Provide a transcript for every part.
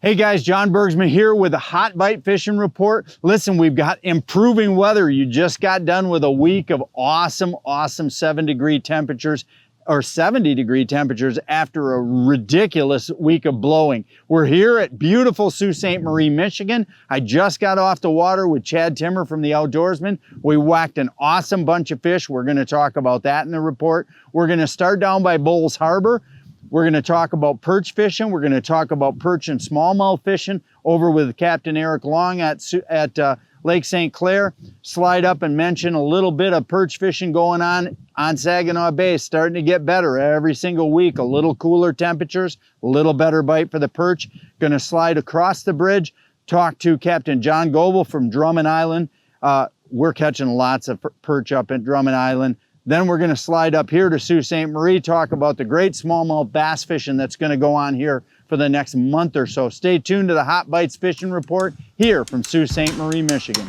Hey guys, John Bergsman here with a Hot Bite Fishing Report. Listen, we've got improving weather. You just got done with a week of awesome 7-degree temperatures or 70-degree temperatures after a ridiculous week of blowing. We're here at beautiful Sault Ste. Marie, Michigan. I just got off the water with Chad Timmer from the Outdoorsman. We whacked an awesome bunch of fish. We're going to talk about that in the report. We're going to start down by Bolles Harbor. We're going to talk about perch fishing. We're going to talk about perch and smallmouth fishing over with Captain Eric Long at Lake St. Clair. Slide up and mention a little bit of perch fishing going on Saginaw Bay. Starting to get better every single week. A little cooler temperatures, a little better bite for the perch. Going to slide across the bridge, talk to Captain John Goebel from Drummond Island. We're catching lots of perch up at Drummond Island. Then we're going to slide up here to Sault Ste. Marie, talk about the great smallmouth bass fishing that's going to go on here for the next month or so. Stay tuned to the Hot Bites Fishing Report here from Sault Ste. Marie, Michigan.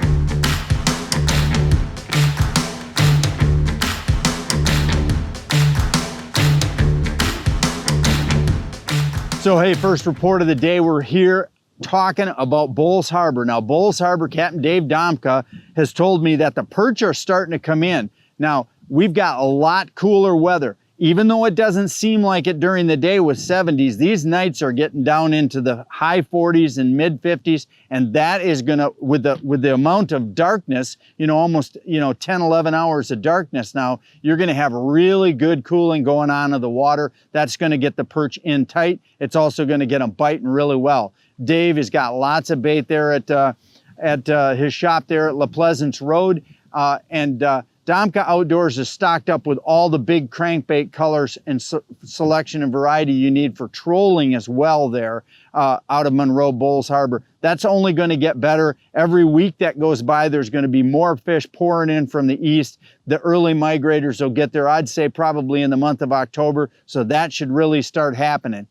So hey, first report of the day, we're here talking about Bolles Harbor. Now, Bolles Harbor, Captain Dave Domka has told me that the perch are starting to come in. Now, we've got a lot cooler weather. Even though it doesn't seem like it during the day with 70s, these nights are getting down into the high 40s and mid 50s, and that is gonna, with the amount of darkness, almost 10, 11 hours of darkness now, you're gonna have really good cooling going on in the water. That's gonna get the perch in tight. It's also gonna get them biting really well. Dave has got lots of bait there at his shop there at La Pleasance Road, and Domka Outdoors is stocked up with all the big crankbait colors and selection and variety you need for trolling as well there out of Monroe, Bolles Harbor. That's only going to get better. Every week that goes by, there's going to be more fish pouring in from the east. The early migrators will get there, I'd say probably in the month of October, so that should really start happening.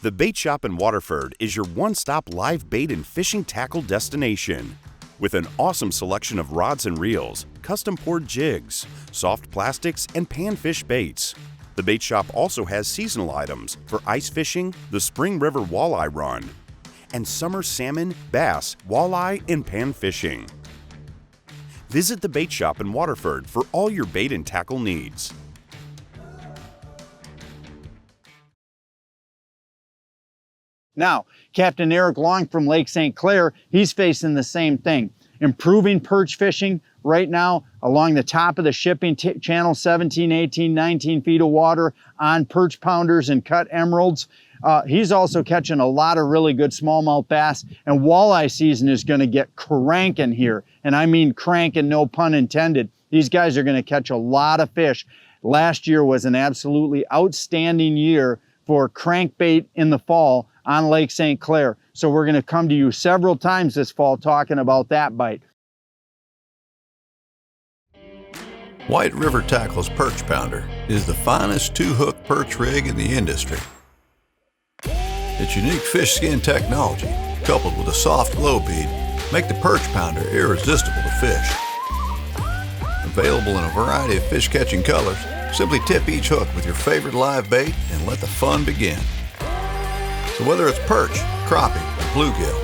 The Bait Shop in Waterford is your one-stop live bait and fishing tackle destination. With an awesome selection of rods and reels, custom-poured jigs, soft plastics, and panfish baits. The Bait Shop also has seasonal items for ice fishing, the Spring River Walleye Run, and summer salmon, bass, walleye, and pan fishing. Visit the Bait Shop in Waterford for all your bait and tackle needs. Now, Captain Eric Long from Lake St. Clair, he's facing the same thing. Improving perch fishing right now along the top of the shipping channel, 17, 18, 19 feet of water on perch pounders and cut emeralds. He's also catching a lot of really good smallmouth bass, and walleye season is going to get cranking here. And I mean cranking, no pun intended. These guys are going to catch a lot of fish. Last year was an absolutely outstanding year for crankbait in the fall on Lake St. Clair. So we're going to come to you several times this fall talking about that bite. White River Tackle's Perch Pounder is the finest two-hook perch rig in the industry. Its unique fish skin technology, coupled with a soft glow bead, make the Perch Pounder irresistible to fish. Available in a variety of fish-catching colors, simply tip each hook with your favorite live bait and let the fun begin. So whether it's perch, crappie, or bluegill,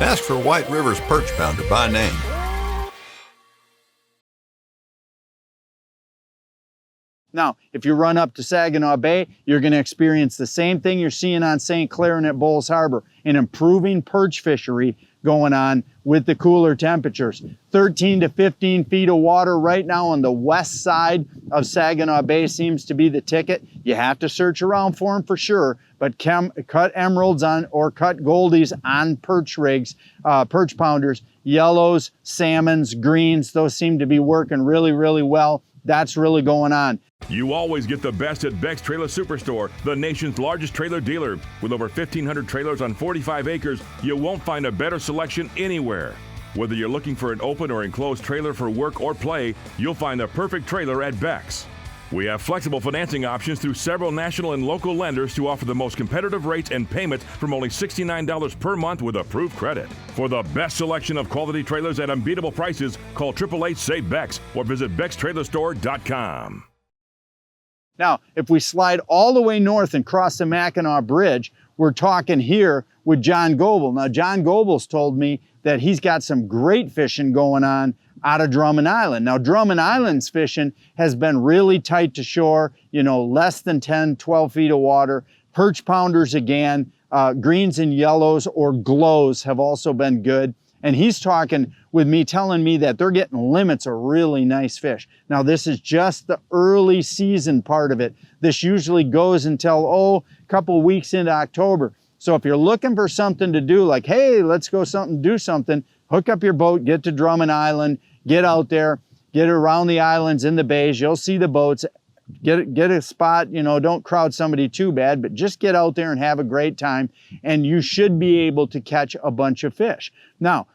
ask for White River's Perch Pounder by name. Now, if you run up to Saginaw Bay, you're going to experience the same thing you're seeing on St. Clair and at Bolles Harbor, an improving perch fishery going on with the cooler temperatures. 13 to 15 feet of water right now on the west side of Saginaw Bay seems to be the ticket. You have to search around for them for sure, but cut emeralds on or cut goldies on perch rigs, perch pounders, yellows, salmons, greens, those seem to be working really, really well. That's really going on. You always get the best at Bex Trailer Superstore, the nation's largest trailer dealer. With over 1,500 trailers on 45 acres, you won't find a better selection anywhere. Whether you're looking for an open or enclosed trailer for work or play, you'll find the perfect trailer at Bex. We have flexible financing options through several national and local lenders to offer the most competitive rates and payments from only $69 per month with approved credit. For the best selection of quality trailers at unbeatable prices, call 888-SAVE-BEX or visit BexTrailerStore.com. Now, if we slide all the way north and cross the Mackinac Bridge, we're talking here with John Goebel. Now, John Goebel's told me that he's got some great fishing going on out of Drummond Island. Now, Drummond Island's fishing has been really tight to shore, you know, less than 10, 12 feet of water. Perch pounders again, greens and yellows or glows have also been good. And he's talking with me, telling me that they're getting limits of really nice fish. Now, this is just the early season part of it. This usually goes until, a couple weeks into October. So if you're looking for something to do, like, hey, let's go do something, hook up your boat, get to Drummond Island, get out there, get around the islands in the bays. You'll see the boats. Get a spot, you know, don't crowd somebody too bad, but just get out there and have a great time, and you should be able to catch a bunch of fish. Now,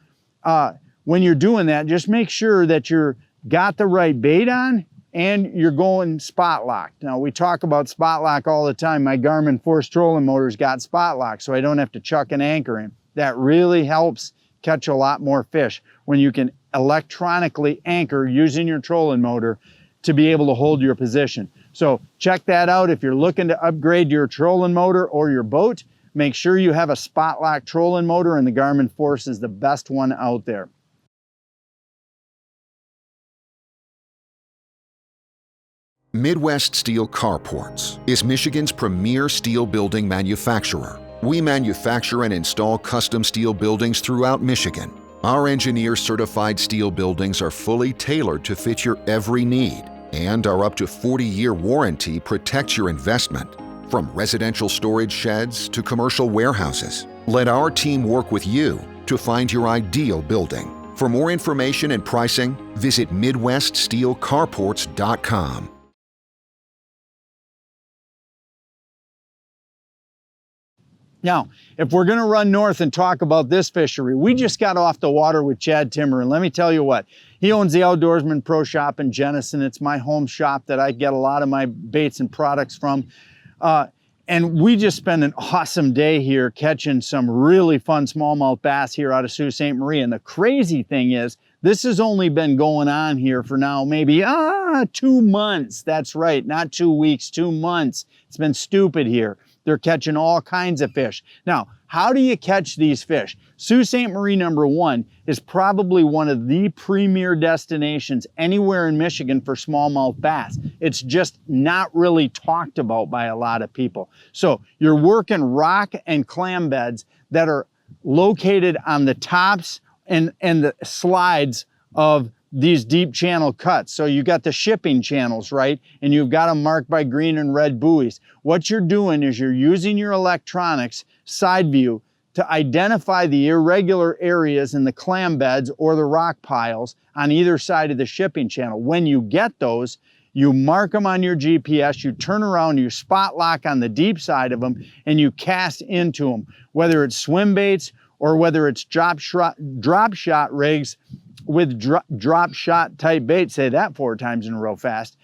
when you're doing that, just make sure that you're got the right bait on and you're going spot locked. Now, we talk about spot lock all the time. My Garmin Force trolling motor's got spot lock, so I don't have to chuck an anchor in. That really helps catch a lot more fish when you can electronically anchor using your trolling motor to be able to hold your position. So check that out. If you're looking to upgrade your trolling motor or your boat, make sure you have a spot lock trolling motor, and the Garmin Force is the best one out there. Midwest Steel Carports is Michigan's premier steel building manufacturer. We manufacture and install custom steel buildings throughout Michigan. Our engineer-certified steel buildings are fully tailored to fit your every need, and our up to 40-year warranty protects your investment. From residential storage sheds to commercial warehouses, let our team work with you to find your ideal building. For more information and pricing, visit MidwestSteelCarports.com. Now, if we're gonna run north and talk about this fishery, we just got off the water with Chad Timmer, and let me tell you what, he owns the Outdoorsman Pro Shop in Jenison. It's my home shop that I get a lot of my baits and products from. And we just spent an awesome day here catching some really fun smallmouth bass here out of Sault Ste. Marie. And the crazy thing is, this has only been going on here for now maybe 2 months. That's right, not 2 weeks, 2 months. It's been stupid here. They're catching all kinds of fish. Now, how do you catch these fish? Sault Ste. Marie, number one, is probably one of the premier destinations anywhere in Michigan for smallmouth bass. It's just not really talked about by a lot of people. So you're working rock and clam beds that are located on the tops and the slides of these deep channel cuts. So you got the shipping channels, right? And you've got them marked by green and red buoys. What you're doing is you're using your electronics side view to identify the irregular areas in the clam beds or the rock piles on either side of the shipping channel. When you get those, you mark them on your GPS, you turn around, you spot lock on the deep side of them, and you cast into them, whether it's swim baits or whether it's drop shot rigs with drop shot type bait. Say that 4 times in a row fast.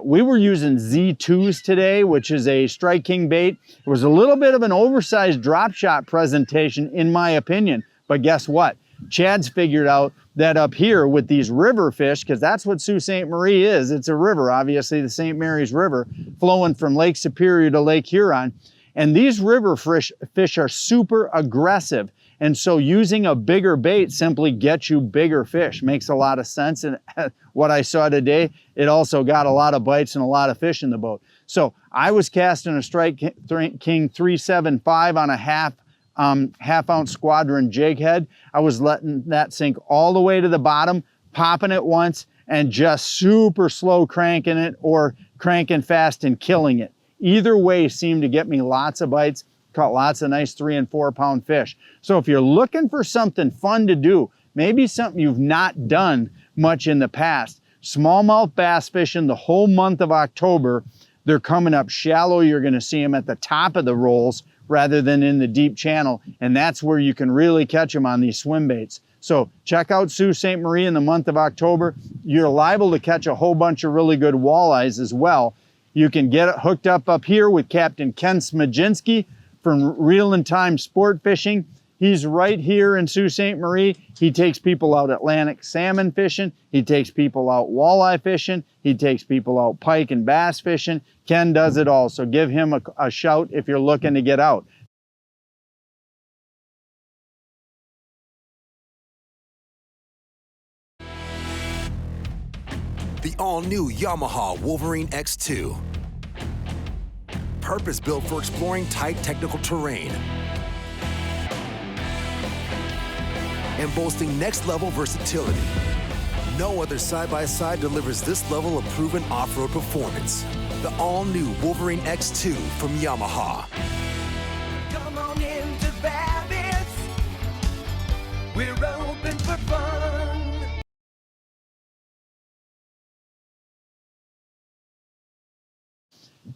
We were using Z2s today, which is a Strike King bait. It was a little bit of an oversized drop shot presentation in my opinion, but guess what? Chad's figured out that up here with these river fish, because that's what Sault Ste. Marie is, it's a river, obviously the St. Mary's River, flowing from Lake Superior to Lake Huron. And these river fish are super aggressive. And so using a bigger bait simply gets you bigger fish. Makes a lot of sense. And what I saw today, it also got a lot of bites and a lot of fish in the boat. So I was casting a Strike King 375 on a half ounce squadron jig head. I was letting that sink all the way to the bottom, popping it once, and just super slow cranking it or cranking fast and killing it. Either way seemed to get me lots of bites. Caught lots of nice 3 and 4 pound fish. So if you're looking for something fun to do, maybe something you've not done much in the past, smallmouth bass fishing the whole month of October, they're coming up shallow. You're gonna see them at the top of the rolls rather than in the deep channel. And that's where you can really catch them on these swim baits. So check out Sault Ste. Marie in the month of October. You're liable to catch a whole bunch of really good walleyes as well. You can get it hooked up here with Captain Ken Smaginski from Reel and Time Sport Fishing. He's right here in Sault Ste. Marie. He takes people out Atlantic salmon fishing. He takes people out walleye fishing. He takes people out pike and bass fishing. Ken does it all. So give him a shout if you're looking to get out. The all-new Yamaha Wolverine X2. Purpose-built for exploring tight technical terrain. And boasting next-level versatility. No other side-by-side delivers this level of proven off-road performance. The all-new Wolverine X2 from Yamaha. Come on into Babbitt. We're open for fun.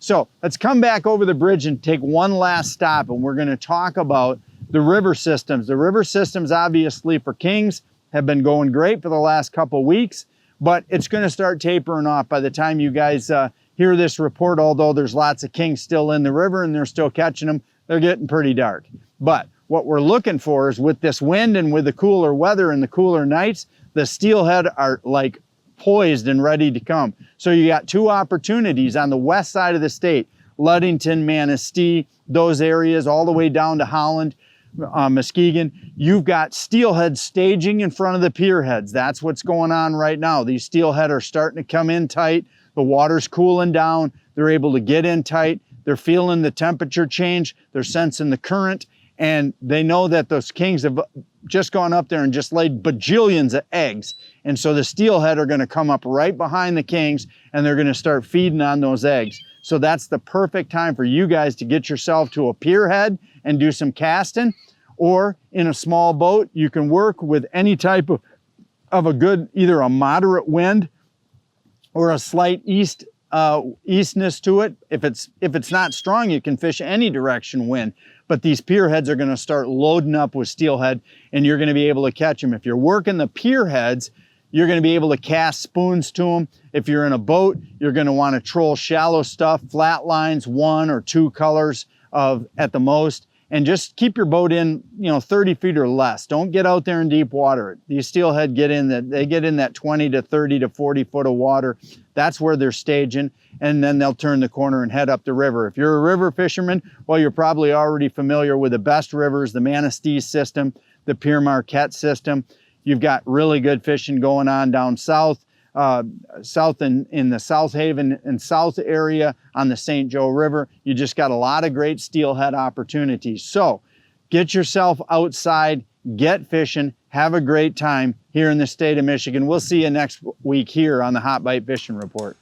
So let's come back over the bridge and take one last stop, and we're going to talk about the river systems. The river systems, obviously, for kings have been going great for the last couple weeks, but it's going to start tapering off by the time you guys hear this report. Although there's lots of kings still in the river and they're still catching them, they're getting pretty dark. But what we're looking for is, with this wind and with the cooler weather and the cooler nights, the steelhead are like poised and ready to come. So you got two opportunities on the west side of the state: Ludington, Manistee, those areas all the way down to Holland, Muskegon. You've got steelhead staging in front of the pier heads. That's what's going on right now. These steelhead are starting to come in tight. The water's cooling down. They're able to get in tight. They're feeling the temperature change. They're sensing the current, and they know that those kings have just gone up there and just laid bajillions of eggs. And so the steelhead are going to come up right behind the kings, and they're going to start feeding on those eggs. So that's the perfect time for you guys to get yourself to a pier head and do some casting. Or in a small boat, you can work with any type of a good, either a moderate wind or a slight eastness to it. If it's not strong, you can fish any direction wind. But these pier heads are going to start loading up with steelhead, and you're going to be able to catch them. If you're working the pier heads, you're going to be able to cast spoons to them. If you're in a boat, you're going to want to troll shallow stuff, flat lines, 1 or 2 colors at the most, and just keep your boat in, 30 feet or less. Don't get out there in deep water. These steelhead get in that 20 to 30 to 40 foot of water. That's where they're staging, and then they'll turn the corner and head up the river. If you're a river fisherman, well, you're probably already familiar with the best rivers, the Manistee system, the Pierre Marquette system. You've got really good fishing going on down south, in the South Haven and South area on the St. Joe River. You just got a lot of great steelhead opportunities. So get yourself outside, get fishing, have a great time here in the state of Michigan. We'll see you next week here on the Hot Bite Fishing Report.